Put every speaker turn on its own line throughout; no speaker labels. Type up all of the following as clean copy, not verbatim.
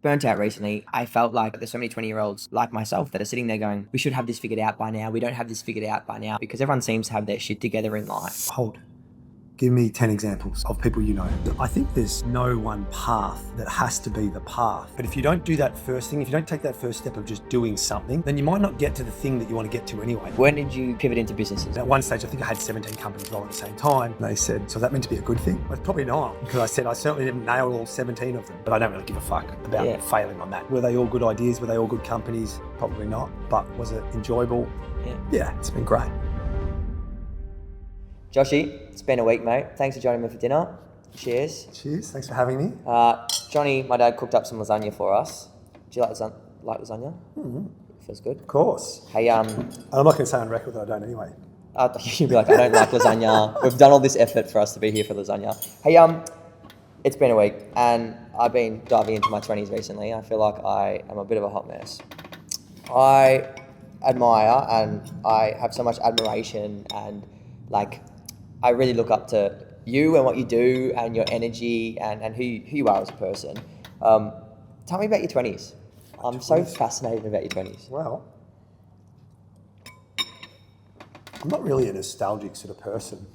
burnt out recently. I felt like there's so many 20-year-olds like myself that are sitting there going, we should have this figured out by now. We don't have this figured out by now, because everyone seems to have their shit together in life.
Hold. Give me 10 examples of people you know. I think there's no one path that has to be the path. But if you don't do that first thing, if you don't take that first step of just doing something, then you might not get to the thing that you want to get to anyway.
When did you pivot into businesses?
At one stage, I think I had 17 companies rolling at the same time. They said, so that meant to be a good thing? Well, probably not, because I said I certainly didn't nail all 17 of them, but I don't really give a fuck about failing on that. Were they all good ideas? Were they all good companies? Probably not, but was it enjoyable? Yeah, it's been great.
Joshy, it's been a week, mate. Thanks for joining me for dinner. Cheers.
Cheers, thanks for having me.
Johnny, my dad cooked up some lasagna for us. Do you like lasagna? Mm-hmm. Feels good.
Of course.
Hey,
I'm not going to say on record that I don't anyway.
You'd be like, I don't like lasagna. We've done all this effort for us to be here for lasagna. Hey, it's been a week and I've been diving into my 20s recently. I feel like I am a bit of a hot mess. I admire and I have so much admiration and I really look up to you and what you do and your energy and who you are as a person. Tell me about your 20s. I'm so fascinated about your 20s.
Well, I'm not really a nostalgic sort of person.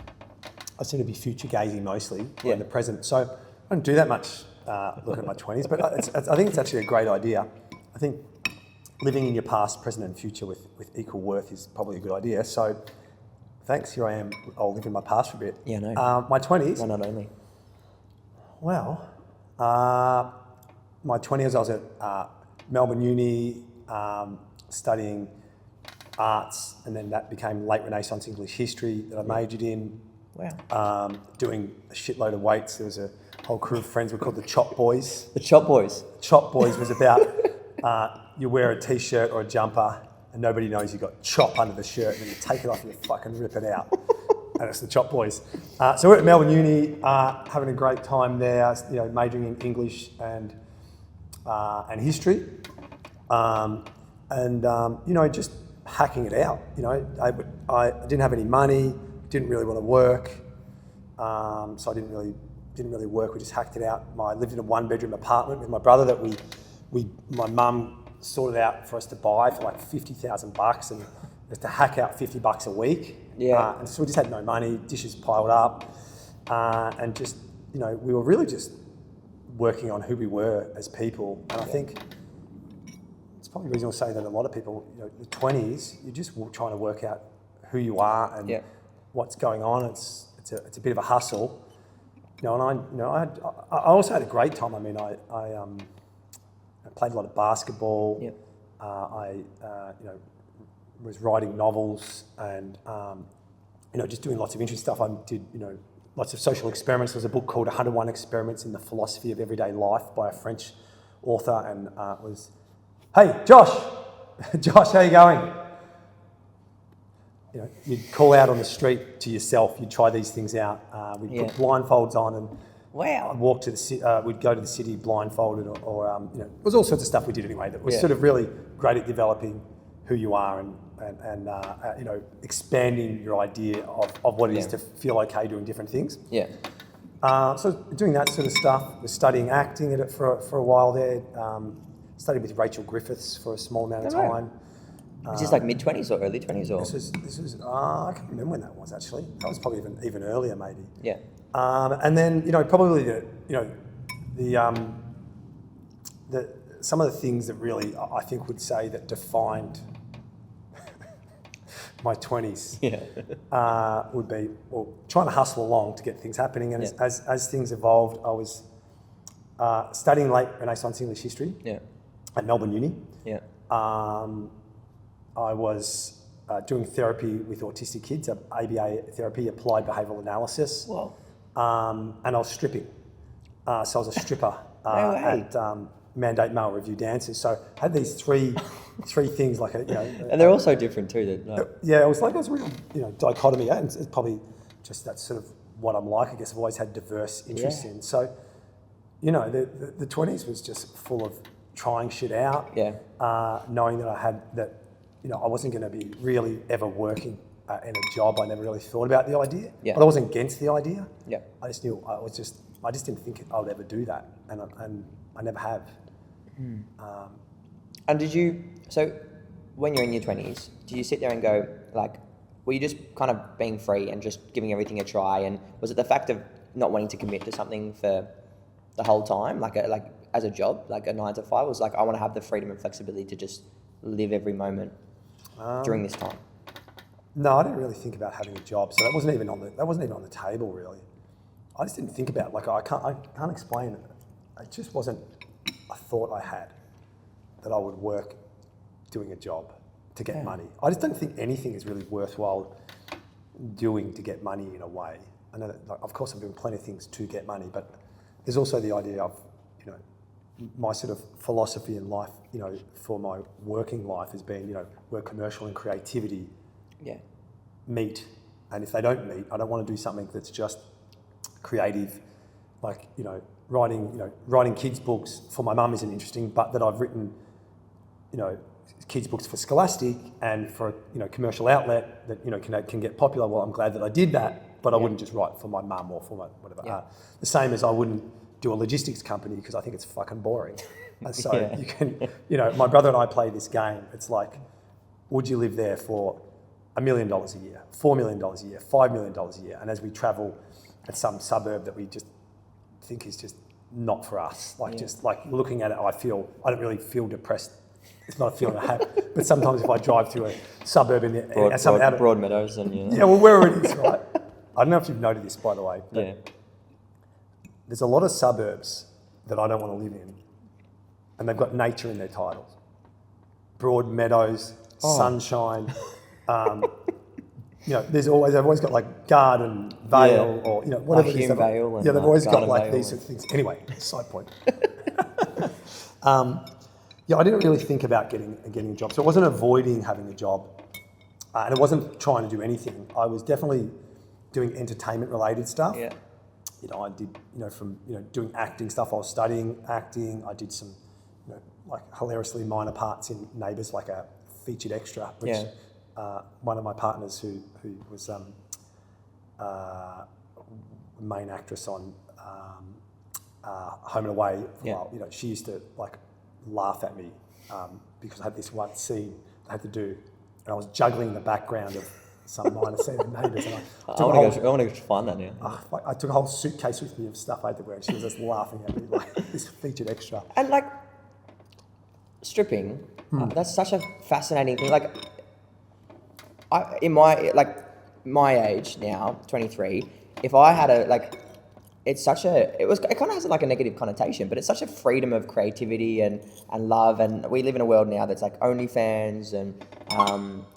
I seem to be future gazing mostly in the present. So I don't do that much looking at my 20s, but I think it's actually a great idea. I think living in your past, present and future with equal worth is probably a good idea. So thanks, here I am. I'll live in my past for a bit.
Yeah, no.
My 20s?
Why not only?
Well, my 20s, I was at Melbourne Uni studying arts, and then that became late Renaissance English history that I majored in.
Wow.
Doing a shitload of weights. There was a whole crew of friends. We're called the Chop Boys.
The Chop Boys?
Chop Boys was about you wear a t-shirt or a jumper and nobody knows you've got chop under the shirt, and then you take it off and you fucking rip it out. And it's the Chop Boys. So we're at Melbourne Uni, having a great time there, majoring in English and history. Just hacking it out. I didn't have any money, didn't really want to work, so I didn't really work. We just hacked it out. I lived in a one-bedroom apartment with my brother that my mum sorted out for us to buy for like $50,000, and just to hack out $50 a week.
Yeah.
And so we just had no money, dishes piled up, and just we were really just working on who we were as people. And I think it's probably reasonable to say that a lot of people, the 20s, you're just trying to work out who you are and what's going on. It's a bit of a hustle. And I also had a great time. I mean, I played a lot of basketball.
Yep.
I was writing novels and just doing lots of interesting stuff. I did lots of social experiments. There was a book called 101 Experiments in the Philosophy of Everyday Life by a French author, and it was, hey, Josh, how you going? You'd call out on the street to yourself. You'd try these things out. We'd put blindfolds on and
wow.
I'd walk to the city. We'd go to the city blindfolded, or it was all sorts of stuff we did anyway that was sort of really great at developing who you are and expanding your idea of what it is to feel okay doing different things.
Yeah.
So doing that sort of stuff, was studying acting at it for a while there. Studied with Rachel Griffiths for a small amount of time.
Was this like mid-20s or early 20s? Or?
This was I can't remember when that was actually. That was probably even earlier maybe.
Yeah.
And then probably the some of the things that really I think would say that defined my 20s would be trying to hustle along to get things happening. And as things evolved, I was studying late Renaissance English history at Melbourne Uni.
Yeah.
I was doing therapy with autistic kids, ABA therapy, applied behavioural analysis.
Wow.
And I was stripping. So I was a stripper at Mandate Male Review Dancers. So I had these three things like
and they're all so different too.
Yeah, it was a real dichotomy. And it's probably just that's sort of what I'm like. I guess I've always had diverse interests in. So, the 20s was just full of trying shit out. Yeah. Knowing that I wasn't going to be really ever working in a job. I never really thought about the idea. Yeah. But I wasn't against the idea. Yeah. I just knew I just didn't think I would ever do that, and I never have.
And did you, so when you're in your 20s, do you sit there and go, like, were you just kind of being free and just giving everything a try? And was it the fact of not wanting to commit to something for the whole time, like as a job, like a 9 to 5? Was like, I want to have the freedom and flexibility to just live every moment during this time?
No, I didn't really think about having a job, so that wasn't even on the table really. I just didn't think about it. Like I can't explain it. It just wasn't a thought I had that I would work doing a job to get money. I just don't think anything is really worthwhile doing to get money in a way. I know that, like, of course, I'm doing plenty of things to get money, but there's also the idea of, you know, my sort of philosophy in life, you know, for my working life has been, you know, where commercial and creativity meet. And if they don't meet, I don't want to do something that's just creative, like, you know, writing kids' books for my mum isn't interesting, but that I've written, you know, kids' books for Scholastic and for, you know, commercial outlet that, you know, can get popular. Well, I'm glad that I did that, but I wouldn't just write for my mum or for my whatever. The same as I wouldn't do a logistics company because I think it's fucking boring. And so you can, you know, my brother and I play this game. It's like, would you live there for $1 million a year, $4 million a year, $5 million a year? And as we travel at some suburb that we just think is just not for us, like just like looking at it, I don't really feel depressed. It's not a feeling I have, but sometimes if I drive through a suburb in the
Broadmeadows and
well, wherever it is, right? I don't know if you've noted this, by the way, but there's a lot of suburbs that I don't want to live in, and they've got nature in their titles. Broadmeadows, sunshine. You know, they've always got like garden, vale, or, you know, whatever it is.
Vale and
they've always got like
vale
these sort of things. Anyway, side point. I didn't really think about getting a job. So it wasn't avoiding having a job, and it wasn't trying to do anything. I was definitely doing entertainment-related stuff.
Yeah.
You know, I did, you know, from, you know, doing acting stuff. I was studying acting. I did some, you know, like hilariously minor parts in Neighbours, like a featured extra, which one of my partners who was main actress on Home and Away for a while, you know, she used to like laugh at me because I had this one scene I had to do, and I was juggling the background of some minor scene of Neighbours. And
I want to find that now.
I took a whole suitcase with me of stuff I had to wear, and she was just laughing at me like this featured extra.
And like stripping, that's such a fascinating thing. Like, in my age now, 23, if I had it kind of has like a negative connotation, but it's such a freedom of creativity and love, and we live in a world now that's like OnlyFans and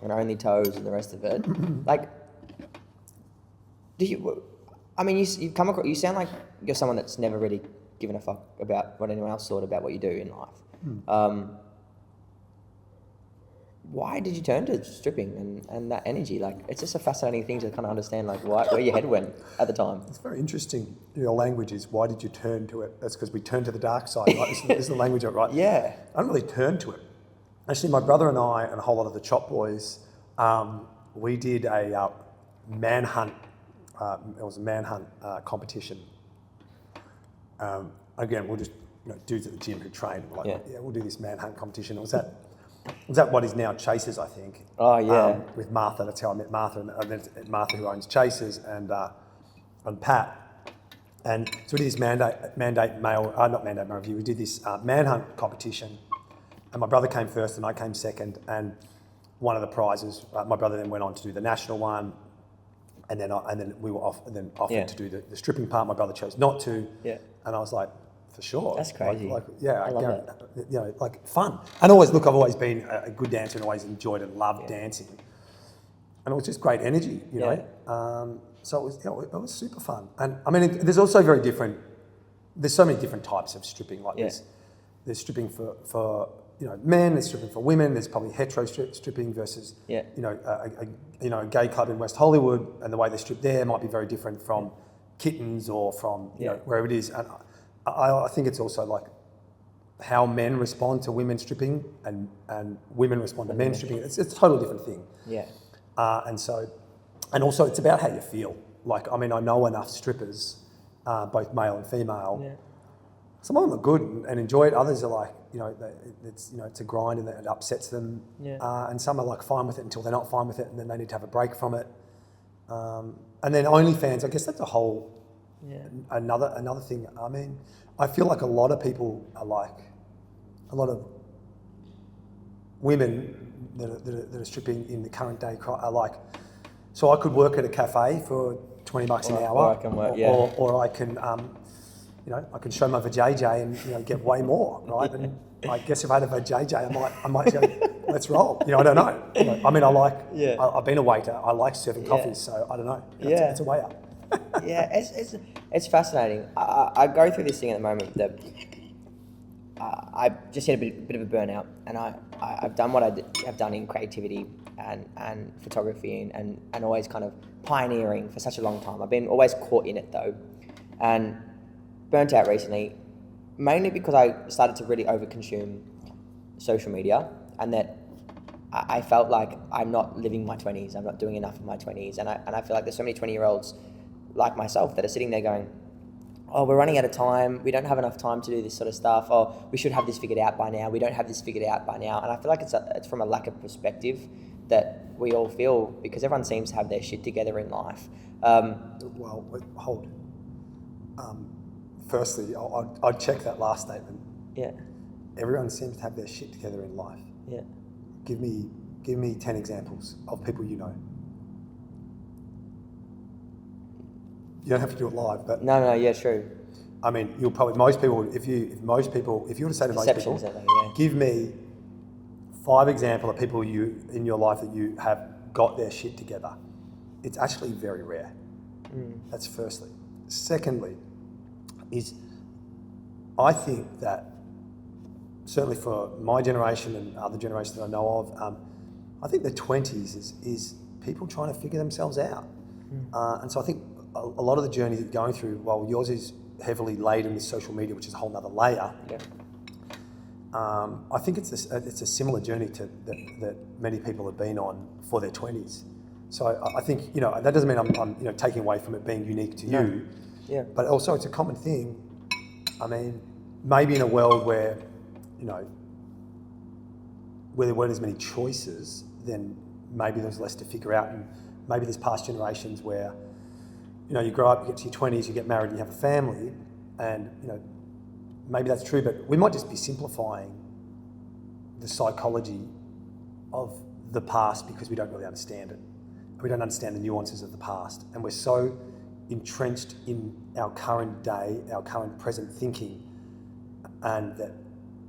Only Toes and the rest of it. Like, you sound like you're someone that's never really given a fuck about what anyone else thought about what you do in life. Why did you turn to stripping and that energy? Like, it's just a fascinating thing to kind of understand, like, where your head went at the time.
It's very interesting. Your language is, why did you turn to it? That's because we turned to the dark side, right? This is the language, right?
Yeah.
I don't really turn to it. Actually, my brother and I and a whole lot of the Chop Boys, we did a manhunt. It was a manhunt competition. Again, we'll just, you know, dudes at the gym who train. We're like, we'll do this manhunt competition. It was at what is now Chasers, I think.
Oh, yeah.
With Martha, that's how I met Martha, and I met Martha, who owns Chasers, and Pat. And so we did this mandate mail review. We did this manhunt competition, and my brother came first, and I came second. And one of the prizes, my brother then went on to do the national one, and then we were offered to do the stripping part. My brother chose not to, and I was like, for sure.
That's crazy.
I love it. You know, like fun. And I've always been a good dancer and always enjoyed and loved dancing. And it was just great energy, you know. So it was, you know, it was super fun. And I mean, there's also there's so many different types of stripping. Like there's stripping for you know, men, there's stripping for women, there's probably hetero stripping versus, you know, a gay club in West Hollywood, and the way they strip there might be very different from Kittens or from, you know, wherever it is. And I think it's also like how men respond to women stripping and women respond to men stripping. It's a totally different thing.
Yeah.
And also it's about how you feel. Like, I mean, I know enough strippers, both male and female, some of them are good and enjoy it. Others are like, it's a grind and it upsets them.
Yeah.
And some are like fine with it until they're not fine with it, and then they need to have a break from it. And then OnlyFans, I guess that's a whole another thing. I mean, I feel like a lot of people are like, a lot of women that are stripping in the current day are like, so I could work at a cafe for $20 an hour,
or I can work,
or I can, I can show my vajayjay and get way more, right? And I guess if I had a vajayjay, I might go, let's roll. I don't know. I mean, I've been a waiter. I like serving coffees, so I don't know. It's a way up.
Yeah, it's fascinating. I go through this thing at the moment that I just hit a bit of a burnout, and I've done what have done in creativity and photography and always kind of pioneering for such a long time. I've been always caught in it though, and burnt out recently, mainly because I started to really overconsume social media, and that I felt like I'm not living my 20s, I'm not doing enough in my 20s, and I feel like there's so many 20-year-olds like myself that are sitting there going, oh, we're running out of time, we don't have enough time to do this sort of stuff, or we should have this figured out by now, we don't have this figured out by now. And I feel like it's from a lack of perspective that we all feel, because everyone seems to have their shit together in life.
Well, hold. Firstly, I'd check that last statement.
Yeah.
Everyone seems to have their shit together in life.
Yeah.
Give me 10 examples of people you know. You don't have to do it live, but
No, yeah, true.
I mean, you'll probably, most people, if you were to say to most people, give me 5 examples of people in your life that you have got their shit together. It's actually very rare. That's firstly. Secondly, is I think that certainly for my generation and other generations that I know of, I think the 20s is people trying to figure themselves out. And so I think a lot of the journey that you're going through, while yours is heavily laden with social media, which is a whole nother layer, I think it's a similar journey that many people have been on for their 20s. So I think, that doesn't mean I'm taking away from it being unique to you, but also it's a common thing. I mean, maybe in a world where, where there weren't as many choices, then maybe there's less to figure out, and maybe there's past generations where, you grow up, you get to your 20s, you get married, and you have a family, and maybe that's true, but we might just be simplifying the psychology of the past because we don't really understand it. We don't understand the nuances of the past, and we're so entrenched in our current day, our current present thinking, and that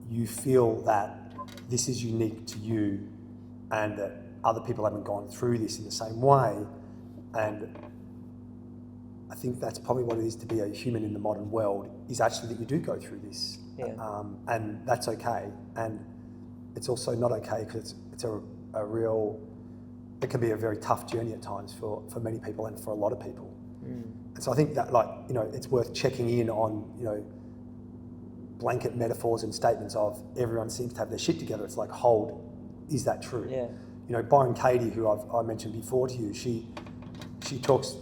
you feel that this is unique to you and that other people haven't gone through this in the same way. And I think that's probably what it is to be a human in the modern world, is actually that you do go through this. And that's okay. And it's also not okay because it's a real, it can be a very tough journey at times for many people and for a lot of people. And so I think that, it's worth checking in on, blanket metaphors and statements of everyone seems to have their shit together. It's like, hold, is that true? Byron Katie, who I mentioned before to you, she talks,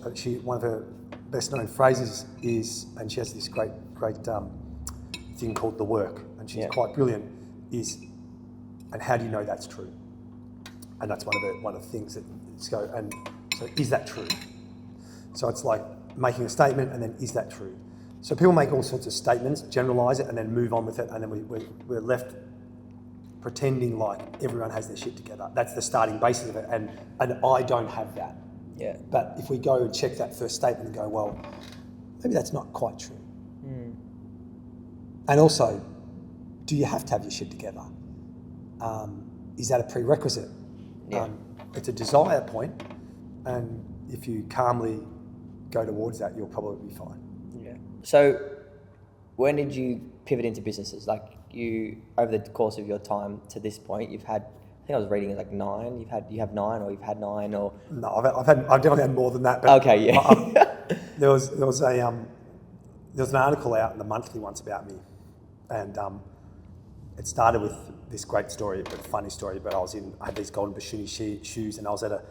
one of her best known phrases is, and she has this great thing called the work, and she's quite brilliant, is, and how do you know that's true? And that's one of the things that so is that true? So it's like making a statement and then is that true? So people make all sorts of statements, generalise it, and then move on with it, and then we're left pretending like everyone has their shit together. That's the starting basis of it, and I don't have that. But if we go and check that first statement and go, well, maybe that's not quite true. And also, do you have to have your shit together? Is that a prerequisite? It's a desire point, and if you calmly go towards that, you'll probably be fine.
So when did you pivot into businesses? Like, you, over the course of your time to this point, you've had, I think I was reading it like 9. You have 9, or you've had 9, or
no, I've definitely had more than that. But
okay,
there was an article out in the Monthly once about me, and it started with this great story, a funny story. But I had these golden Bashuni shoes, and I was at a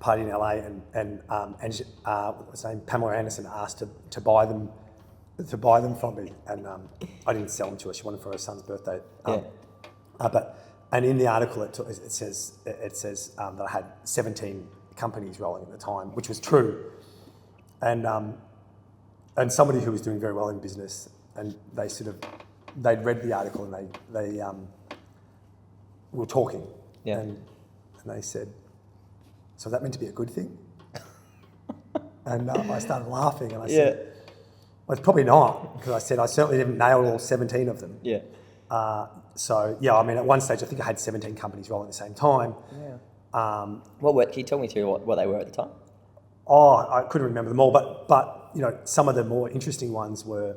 party in LA, and what's her name, Pamela Anderson asked to buy them to buy them from me, and I didn't sell them to her. She wanted them for her son's birthday. And in the article it says that I had 17 companies rolling at the time, which was true, and somebody who was doing very well in business, and they'd read the article and they were talking, and they said, "So that meant to be a good thing?" And I started laughing, and I said, "Well, it's probably not," because I said I certainly didn't nail all 17 of them. Yeah. I mean, at one stage, I think I had 17 companies rolling at the same time. Yeah.
Can you tell me through what they were at the time?
Oh, I couldn't remember them all, but some of the more interesting ones were,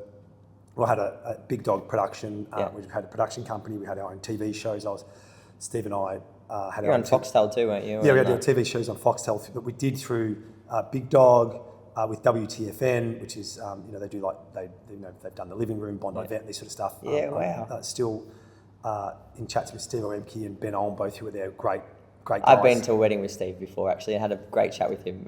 we had a Big Dog production. We had a production company. We had our own TV shows. Steve and I had
You're on Foxtel too, weren't you?
Yeah, we had our TV shows on Foxtel, but we did through Big Dog with WTFN, which is they've done The Living Room, Bondi Vet, and this sort of stuff.
Yeah, wow.
Still in chats with Steve Oemke and Ben Olm, both who were there, great guys.
I've been to a wedding with Steve before, actually. I had a great chat with him.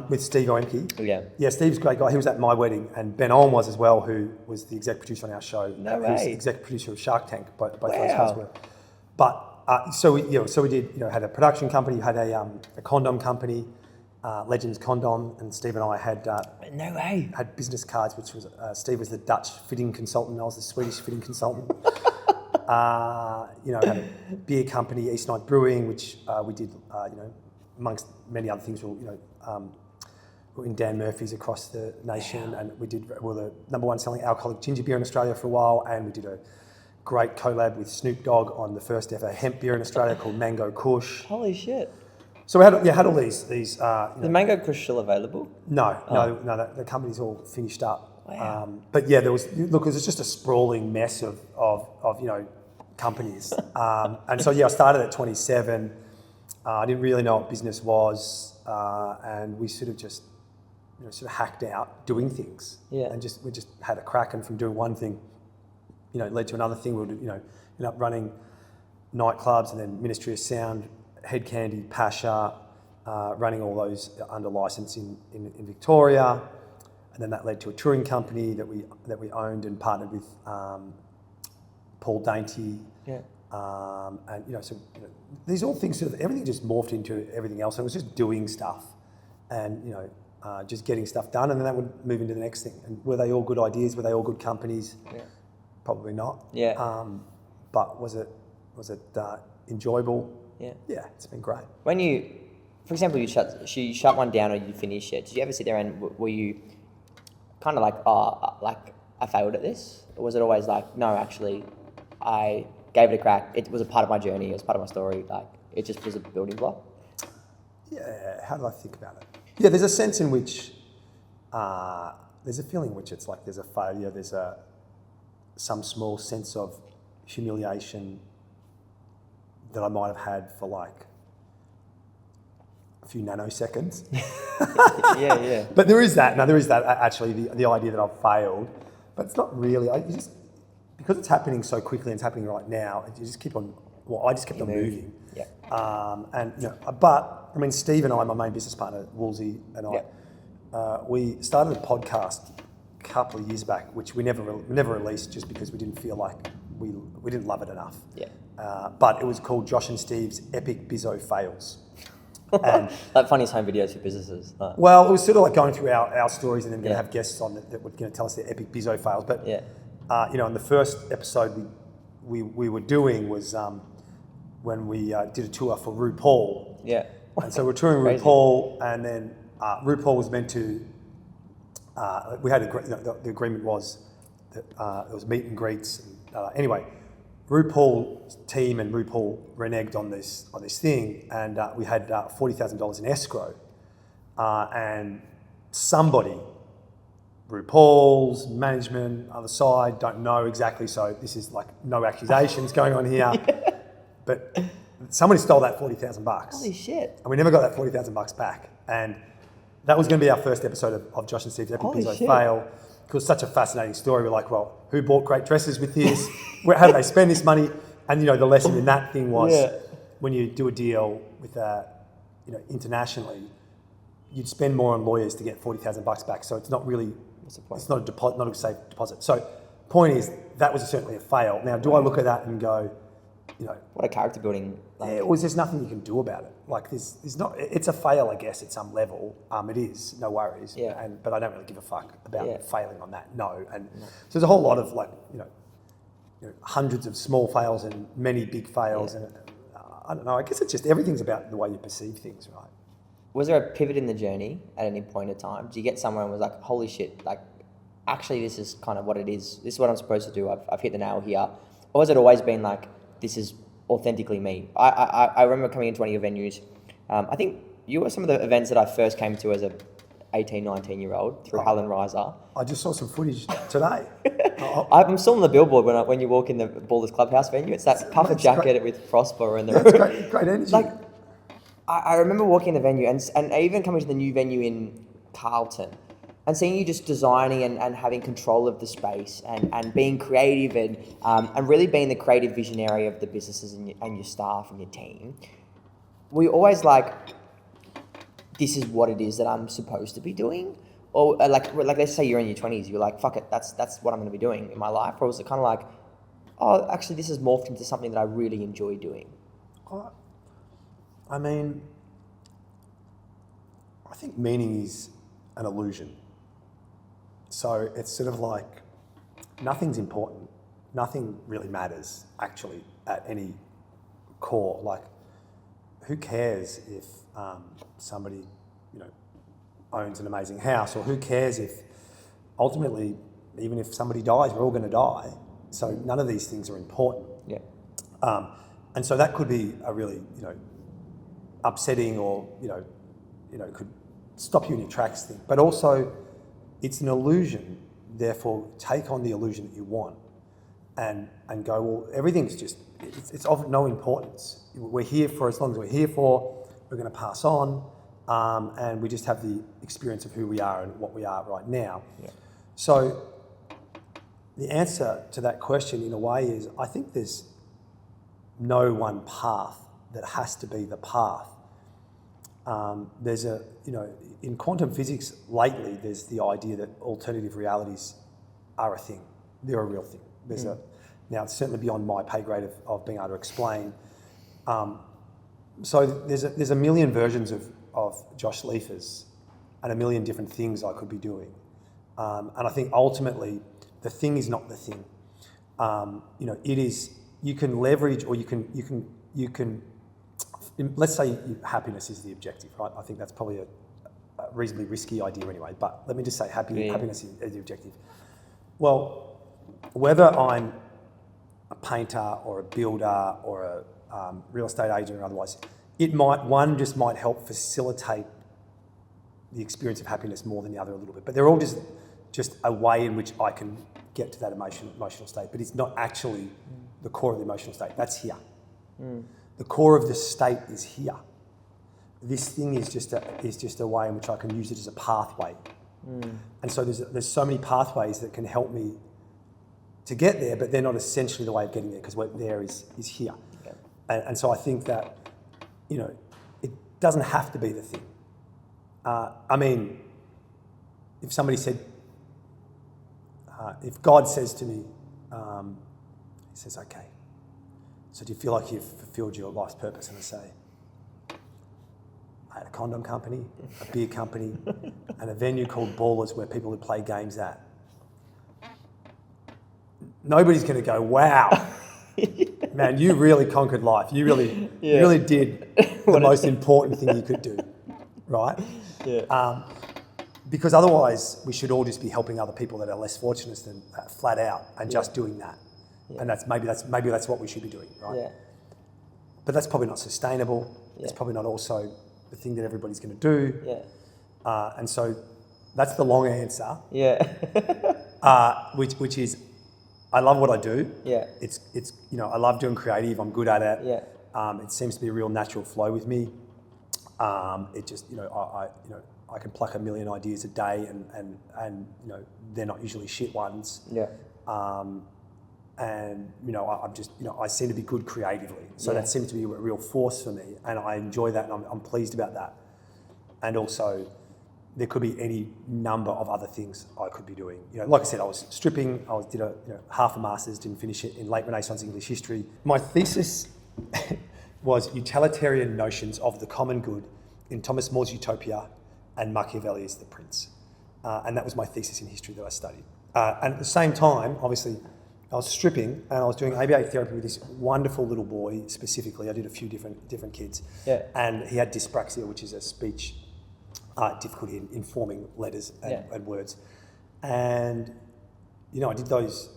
With Steve Oemke?
Yeah.
Yeah, Steve's a great guy. He was at my wedding, and Ben Olm was as well, who was the exec producer on our show.
No way.
He was the exec producer of Shark Tank, both those guys were. But, so we did, had a production company, had a condom company, Legends Condom, and Steve and I had
no way.
Had business cards, which was Steve was the Dutch fitting consultant, I was the Swedish fitting consultant. Had a beer company, East Night Brewing, which we did, amongst many other things. We're in Dan Murphy's across the nation, and we were the number one selling alcoholic ginger beer in Australia for a while, and we did a great collab with Snoop Dogg on the first ever hemp beer in Australia called Mango Kush.
Holy shit.
So we had all these.
The Mango Kush still available?
No, the company's all finished up.
Wow.
But yeah, it was just a sprawling mess of companies. And so I started at 27. I didn't really know what business was, and we sort of hacked out doing things. Yeah. And we just had a crack, and from doing one thing, it led to another thing. We would ended up running nightclubs, and then Ministry of Sound, Head Candy, Pasha, running all those under license in Victoria, and then that led to a touring company that we owned and partnered with Paul Dainty. Yeah. These all things everything just morphed into everything else, and it was just doing stuff, and just getting stuff done, and then that would move into the next thing. And were they all good ideas? Were they all good companies? Yeah. Probably not. Yeah. But was it enjoyable? Yeah. Yeah, it's been great.
When you, for example, you shut one down or you finished it, did you ever sit there and were you kind of like, I failed at this? Or was it always like, no, actually, I gave it a crack. It was a part of my journey. It was part of my story. Like, it just was a building block?
Yeah, how do I think about it? Yeah, there's a sense in which, there's a feeling in which it's like there's a failure, there's some small sense of humiliation that I might have had for like a few nanoseconds.
Yeah.
But there is that. No, there is that actually, the idea that I've failed. But it's not really. Because it's happening so quickly and it's happening right now, I just kept on moving. Yeah. But I mean, Steve and I, my main business partner, Woolsey, and I, we started a podcast a couple of years back, which we never released just because we didn't feel like we didn't love it enough. Yeah. But it was called Josh and Steve's Epic Bizzo Fails. And
like funniest home videos for businesses.
Well, it was sort of like going through our stories and then going to have guests on that were going to tell us their epic bizzo fails. But in the first episode we were doing was when we did a tour for RuPaul. Yeah. And so we're touring RuPaul, and then RuPaul was meant to. We had the agreement was that there was meet and greets. Anyway, RuPaul's team and RuPaul reneged on this thing, and we had $40,000 in escrow, and somebody, RuPaul's management, other side, don't know exactly. So this is like no accusations going on here, but somebody stole that $40,000.
Holy shit!
And we never got that $40,000 back, and that was going to be our first episode of Josh and Steve's Epic Bizzo Fail. It was such a fascinating story. We're like, well, who bought great dresses with this? How did they spend this money? And the lesson in that thing was when you do a deal with internationally, you'd spend more on lawyers to get $40,000 back. So it's not really
What's the point?
It's not not a safe deposit. So, point is that was certainly a fail. Now, do I look at that and go,
what a character building?
there's nothing you can do about it. Like there's not. It's a fail, I guess, at some level. It is, no worries.
Yeah.
But I don't really give a fuck about failing on that. No. So there's a whole lot of hundreds of small fails and many big fails, and I don't know. I guess it's just everything's about the way you perceive things, right?
Was there a pivot in the journey at any point in time? Did you get somewhere and was like, holy shit, like, actually this is kind of what it is. This is what I'm supposed to do. I've hit the nail here. Or has it always been like, this is authentically me? I remember coming into one of your venues. I think you were some of the events that I first came to as a 18, 19-year-old through Helen Riser.
I just saw some footage today.
I'm still on the billboard when you walk in the Ballers Clubhouse venue. It's that puffer jacket with Prosper and the...
It's great energy.
Like, I remember walking in the venue and even coming to the new venue in Carlton and seeing you just designing and having control of the space and being creative and really being the creative visionary of the businesses and your staff and your team. Were you always like, this is what it is that I'm supposed to be doing? Or like let's say you're in your 20s, you're like, fuck it, that's what I'm going to be doing in my life. Or was it kind of like, oh, actually this has morphed into something that I really enjoy doing?
I mean, I think meaning is an illusion. So it's sort of like nothing's important. Nothing really matters actually at any core. Like, who cares if somebody, owns an amazing house, or who cares if ultimately, even if somebody dies, we're all going to die. So none of these things are important.
Yeah.
And so that could be a really, upsetting or, could stop you in your tracks thing. But also, it's an illusion. Therefore, take on the illusion that you want and go, well, everything's just, it's of no importance. We're here for as long as we're here for, we're going to pass on, and we just have the experience of who we are and what we are right now.
Yeah. So
the answer to that question in a way is, I think there's no one path that has to be the path. There's in quantum physics lately, there's the idea that alternative realities are a thing. They're a real thing. Now it's certainly beyond my pay grade of being able to explain. So there's a million versions of Josh Lefers and a million different things I could be doing. And I think ultimately the thing is not the thing. It is, you can leverage, or you can let's say happiness is the objective, right? I think that's probably a reasonably risky idea anyway, but let me just say happiness is the objective. Well, whether I'm a painter or a builder or a real estate agent or otherwise, one just might help facilitate the experience of happiness more than the other a little bit. But they're all just a way in which I can get to that emotional state. But it's not actually the core of the emotional state. That's here. The core of the state is here. This thing is just a way in which I can use it as a pathway. And so there's so many pathways that can help me to get there, but they're not essentially the way of getting there, because what there is here. Okay. And so I think that, it doesn't have to be the thing. I mean, if somebody said, if God says to me, he says, okay, so do you feel like you've fulfilled your life's purpose? And I say, I had a condom company, a beer company, and a venue called Ballers where people would play games at. Nobody's going to go, wow, man, you really conquered life. You really did the most important thing you could do, right? Yeah. Because otherwise, we should all just be helping other people that are less fortunate than flat out and just doing that. Yeah. And maybe that's what we should be doing, right? Yeah. But that's probably not sustainable. Yeah. It's probably not also the thing that everybody's going to do. Yeah. And so that's the long answer. Yeah. Which is, I love what I do. Yeah. It's I love doing creative. I'm good at it. Yeah. It seems to be a real natural flow with me. It just I can pluck a million ideas a day, and they're not usually shit ones. Yeah. And I'm just I seem to be good creatively, so that seems to be a real force for me, and I enjoy that, and I'm pleased about that. And also, there could be any number of other things I could be doing. Like I said, I was stripping. I did a half a master's, didn't finish it, in late Renaissance English history. My thesis was utilitarian notions of the common good in Thomas More's Utopia and Machiavelli's The Prince. And that was my thesis in history that I studied. And at the same time, obviously, I was stripping and I was doing ABA therapy with this wonderful little boy specifically. I did a few different kids.
Yeah.
And he had dyspraxia, which is a speech difficulty in forming letters and words. And, I did those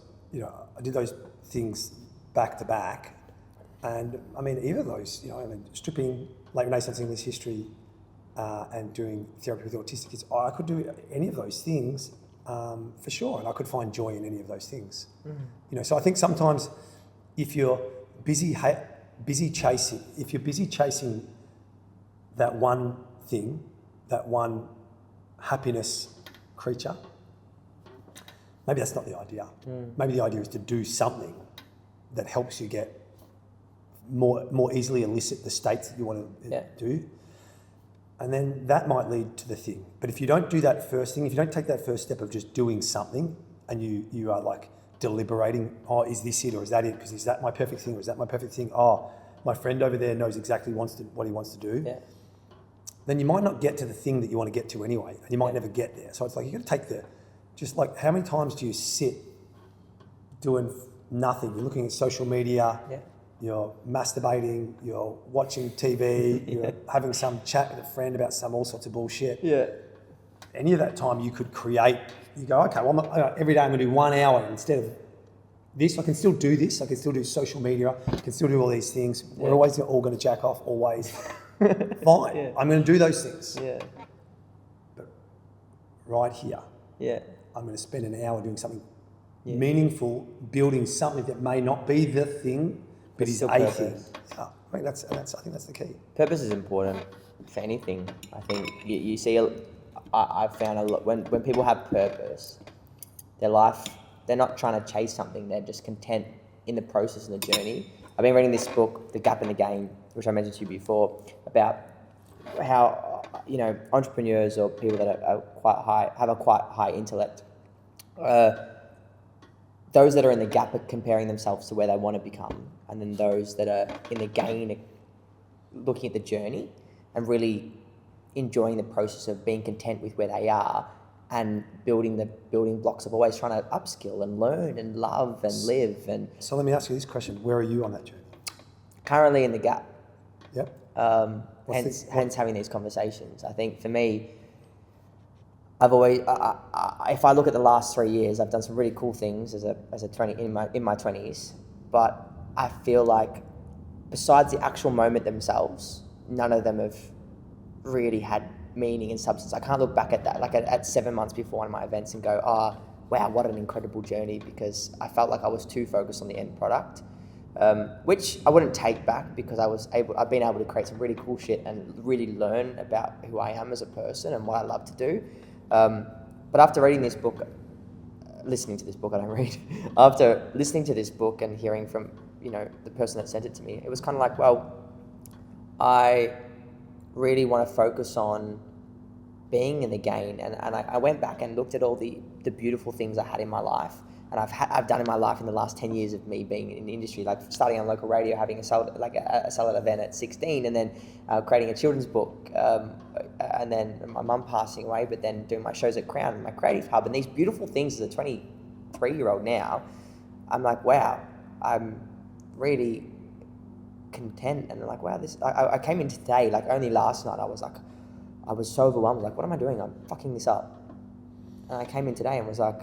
things back to back. And I mean, either of those, stripping, late Renaissance English history, and doing therapy with autistic kids, I could do any of those things for sure, and I could find joy in any of those things. So I think sometimes if you're busy chasing that one thing, that one happiness creature, maybe that's not the idea. Maybe the idea is to do something that helps you get more easily elicit the states that you want to do. And then that might lead to the thing. But if you don't do that first thing, if you don't take that first step of just doing something, and you are like deliberating, is this it or is that it? Because is that my perfect thing or is that my perfect thing? My friend over there knows exactly what he wants to do. Yeah. Then you might not get to the thing that you want to get to anyway, and you might never get there. So it's like you got to take just like how many times do you sit doing nothing? You're looking at social media. Yeah. You're masturbating, you're watching TV, you're having some chat with a friend about all sorts of bullshit. Yeah. Any of that time you could create, you go, okay, well, every day I'm going to do 1 hour instead of this. I can still do this. I can still do social media. I can still do all these things. Yeah. We're always all going to jack off, always. Fine. Yeah. I'm going to do those things. Yeah. But right here, I'm going to spend an hour doing something meaningful, building something that may not be the thing, but it's a thing. I think that's the key.
Purpose is important for anything. I think you see, I've found a lot when people have purpose, their life, they're not trying to chase something. They're just content in the process and the journey. I've been reading this book, The Gap in the Game, which I mentioned to you before, about how entrepreneurs or people that have a quite high intellect. Those that are in the gap are comparing themselves to where they want to become, and then those that are in the gain are looking at the journey and really enjoying the process of being content with where they are and building the building blocks of always trying to upskill and learn and love and live. And
so let me ask you this question: where are you on that journey?
Currently in the gap.
Yep.
Hence having these conversations. I think for me, I've always, if I look at the last 3 years, I've done some really cool things as a 20 in my 20s, but I feel like besides the actual moment themselves, none of them have really had meaning and substance. I can't look back at that, like at 7 months before one of my events and go, wow, what an incredible journey, because I felt like I was too focused on the end product, which I wouldn't take back because I've been able to create some really cool shit and really learn about who I am as a person and what I love to do. But after reading this book, listening to this book, I don't read. After listening to this book and hearing from, the person that sent it to me, it was kind of like, well, I really want to focus on being in the gain. And I went back and looked at all the beautiful things I had in my life. And I've done in my life in the last 10 years of me being in the industry, like starting on local radio, having a salad event at 16, and then creating a children's book, and then my mum passing away, but then doing my shows at Crown, my creative hub, and these beautiful things as a 23-year-old now. I'm like, wow, I'm really content, and like, wow, this. I came in today, like only last night, I was so overwhelmed, like, what am I doing? I'm fucking this up. And I came in today and was like,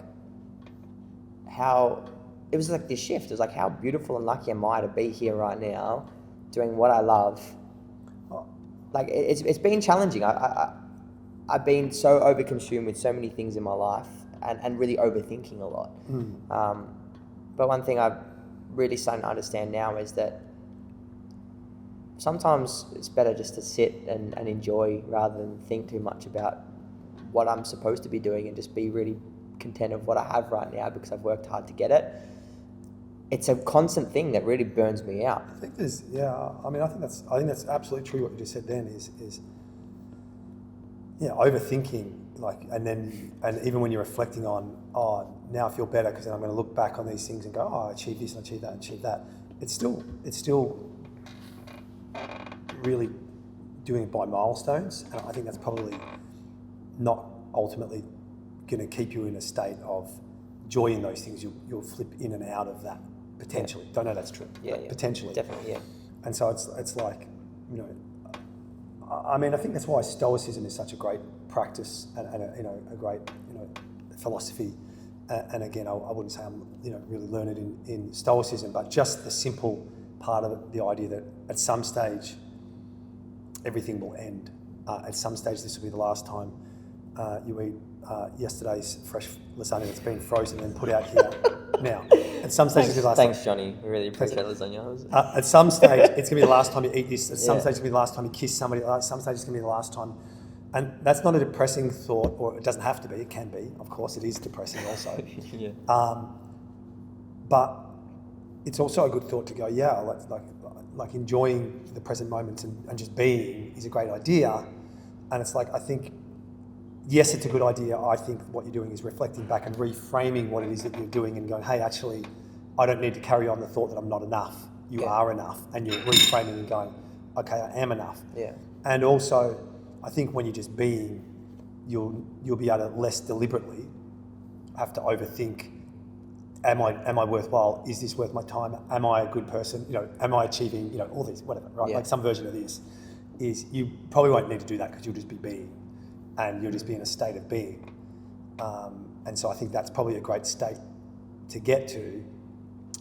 it was like this shift. It was like, how beautiful and lucky am I to be here right now doing what I love. Like, it's been challenging. I've been so overconsumed with so many things in my life and really overthinking a lot. But one thing I've really starting to understand now is that sometimes it's better just to sit and enjoy rather than think too much about what I'm supposed to be doing, and just be really content of what I have right now because I've worked hard to get it. It's a constant thing that really burns me out.
I think that's absolutely true what you just said then is overthinking and even when you're reflecting on, oh, now I feel better because then I'm going to look back on these things and go, oh, I achieved this and I achieved that and achieved that. It's still really doing it by milestones, and I think that's probably not ultimately going to keep you in a state of joy in those things. You'll flip in and out of that potentially. Don't know that's true.
Yeah,
potentially.
Definitely, yeah.
And so it's like, I mean, I think that's why Stoicism is such a great practice and a great philosophy. And again, I wouldn't say I'm really learned in Stoicism, but just the simple part of it, the idea that at some stage everything will end. At some stage this will be the last time you eat yesterday's fresh lasagna that's been frozen and put out here now. At some stage, it's going to be the last
Thanks, Johnny. We really appreciate lasagna.
At some stage, it's going to be the last time you eat this. At some stage, it's going to be the last time you kiss somebody. At some stage, it's going to be the last time. And that's not a depressing thought, or it doesn't have to be. It can be. Of course, it is depressing also.
Yeah.
But it's also a good thought to go, yeah, like enjoying the present moments and just being is a great idea. And it's like, I think, yes, it's a good idea. I think what you're doing is reflecting back and reframing what it is that you're doing and going, hey, actually, I don't need to carry on the thought that I'm not enough. You are enough. And you're reframing and going, okay, I am enough.
Yeah.
And also, I think when you're just being, you'll be able to less deliberately have to overthink, am I worthwhile? Is this worth my time? Am I a good person? Am I achieving, all these, whatever, right?
Yeah.
Like some version of this is you probably won't need to do that because you'll just be being. And you'll just be in a state of being. And so I think that's probably a great state to get to,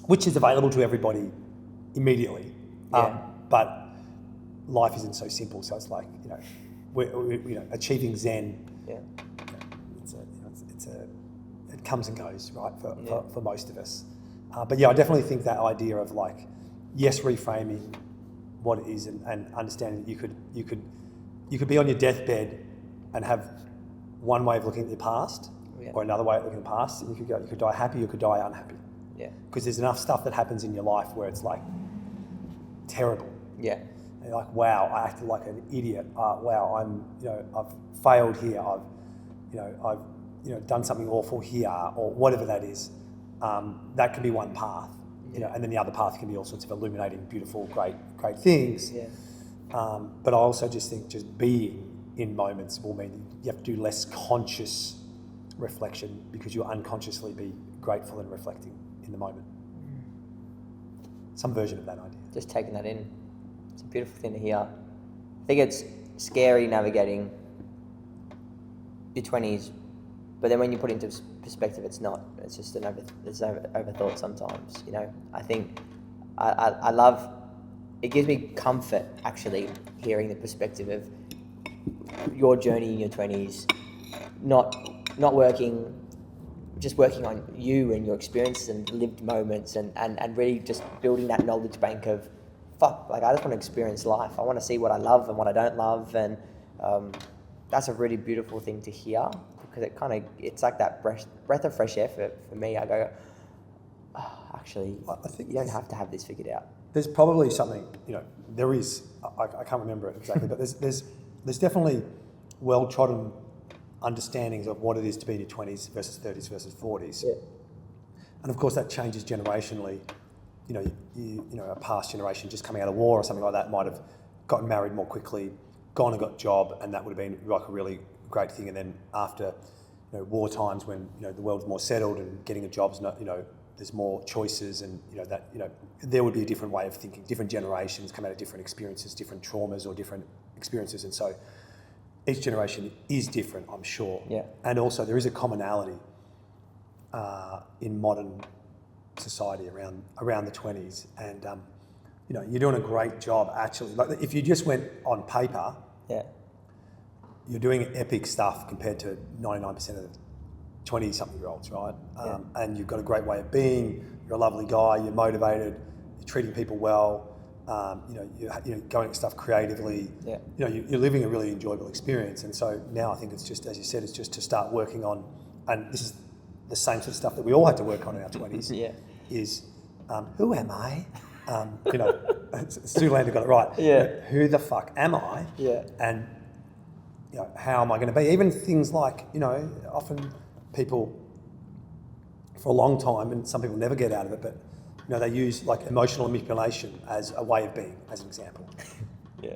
which is available to everybody immediately. But life isn't so simple. So it's like, we're achieving Zen.
Yeah.
It comes and goes, right, for most of us. But yeah, I definitely think that idea of like, yes, reframing what it is and understanding that you could be on your deathbed and have one way of looking at your past or another way of looking at the past. And you could die happy, you could die unhappy. Yeah. Because there's enough stuff that happens in your life where it's like terrible. Yeah. And you're like, wow, I acted like an idiot. Wow, I've failed here. I've done something awful here, or whatever that is. That can be one path. And then the other path can be all sorts of illuminating, beautiful, great things. Yeah. But I also just think just being in moments will mean you have to do less conscious reflection because you'll unconsciously be grateful and reflecting in the moment. Some version of that idea.
Just taking that in. It's a beautiful thing to hear. I think it's scary navigating your 20s, but then when you put it into perspective, it's not. It's just it's overthought sometimes. I think I love. It gives me comfort actually hearing the perspective of your journey in your 20s, not working, just working on you and your experiences and lived moments and really just building that knowledge bank of, I just want to experience life. I want to see what I love and what I don't love, and that's a really beautiful thing to hear because it's like that breath of fresh air for me. I go, actually, I think you don't have to have this figured out.
There's probably something, there is, I can't remember it exactly, but there's definitely well-trodden understandings of what it is to be in your 20s versus 30s versus 40s. Yeah. And of course that changes generationally. A past generation just coming out of war or something like that might have gotten married more quickly, gone and got a job, and that would have been like a really great thing. And then after, war times when, the world's more settled and getting a job's not, there's more choices and, there would be a different way of thinking. Different generations come out of different experiences, different traumas or different experiences. And so each generation is different, I'm sure. Yeah. And also there is a commonality in modern society around the 20s. And, you're doing a great job actually. Like if you just went on paper, you're doing epic stuff compared to 99% of the 20-something-year-olds, right? And you've got a great way of being, you're a lovely guy, you're motivated, you're treating people well, you're going at stuff creatively, you're living a really enjoyable experience. And so now I think it's just, as you said, it's just to start working on, and this is the same sort of stuff that we all had to work on in our 20s, is who am I? Stu Lander got it right. Yeah. Who the fuck am I? Yeah. And how am I going to be? Even things like, often people for a long time, and some people never get out of it, but they use like emotional manipulation as a way of being, as an example.
Yeah.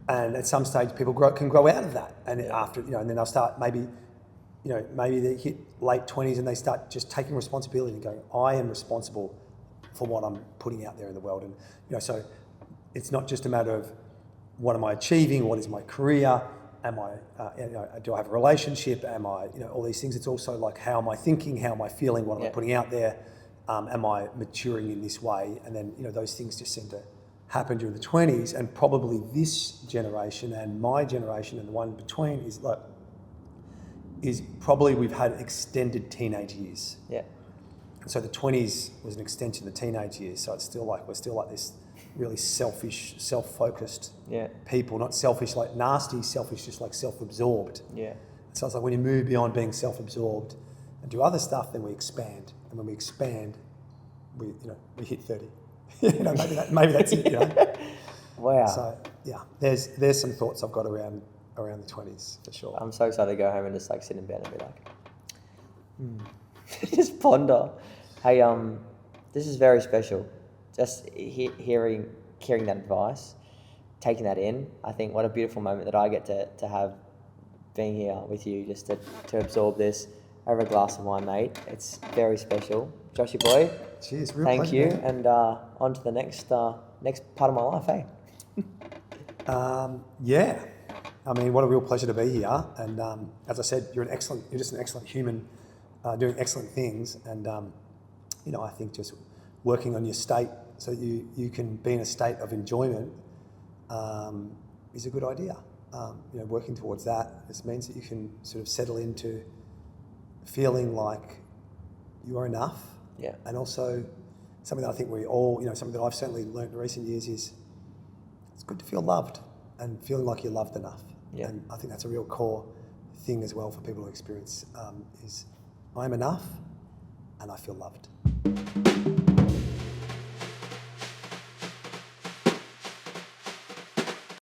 And at some stage, people can grow out of that, and after and then they'll start maybe they hit late 20s and they start just taking responsibility and going, I am responsible for what I'm putting out there in the world, and so it's not just a matter of what am I achieving, what is my career, am I do I have a relationship, am I all these things. It's also like, how am I thinking, how am I feeling, what am I putting out there, am I maturing in this way, and then those things just seem to happen during the 20s, and probably this generation and my generation and the one between is probably we've had extended teenage years.
Yeah.
And so the 20s was an extension of the teenage years. So it's still like, we're still like this really selfish, self-focused people, not selfish like nasty, selfish just like self-absorbed.
Yeah.
So it's like when you move beyond being self-absorbed and do other stuff, then we expand. And when we expand, we hit 30. maybe that's it.
Wow.
So yeah, there's some thoughts I've got around the 20s for sure.
I'm so excited to go home and just like sit in bed and be like, just ponder. Hey, this is very special. Just hearing that advice, taking that in. I think what a beautiful moment that I get to have being here with you, just to absorb this over a glass of wine, mate. It's very special. Joshy boy.
Cheers. Real
thank
pleasure,
you,
man.
and on to the next part of my life, eh?
Yeah, I mean, what a real pleasure to be here. And as I said, you're just an excellent human, doing excellent things. And I think just working on your state so you can be in a state of enjoyment is a good idea. Working towards that, this means that you can sort of settle into feeling like you are enough.
Yeah.
And also something that I think we all, something that I've certainly learned in recent years is it's good to feel loved and feeling like you're loved enough.
Yeah.
And I think that's a real core thing as well for people to experience is I'm enough and I feel loved.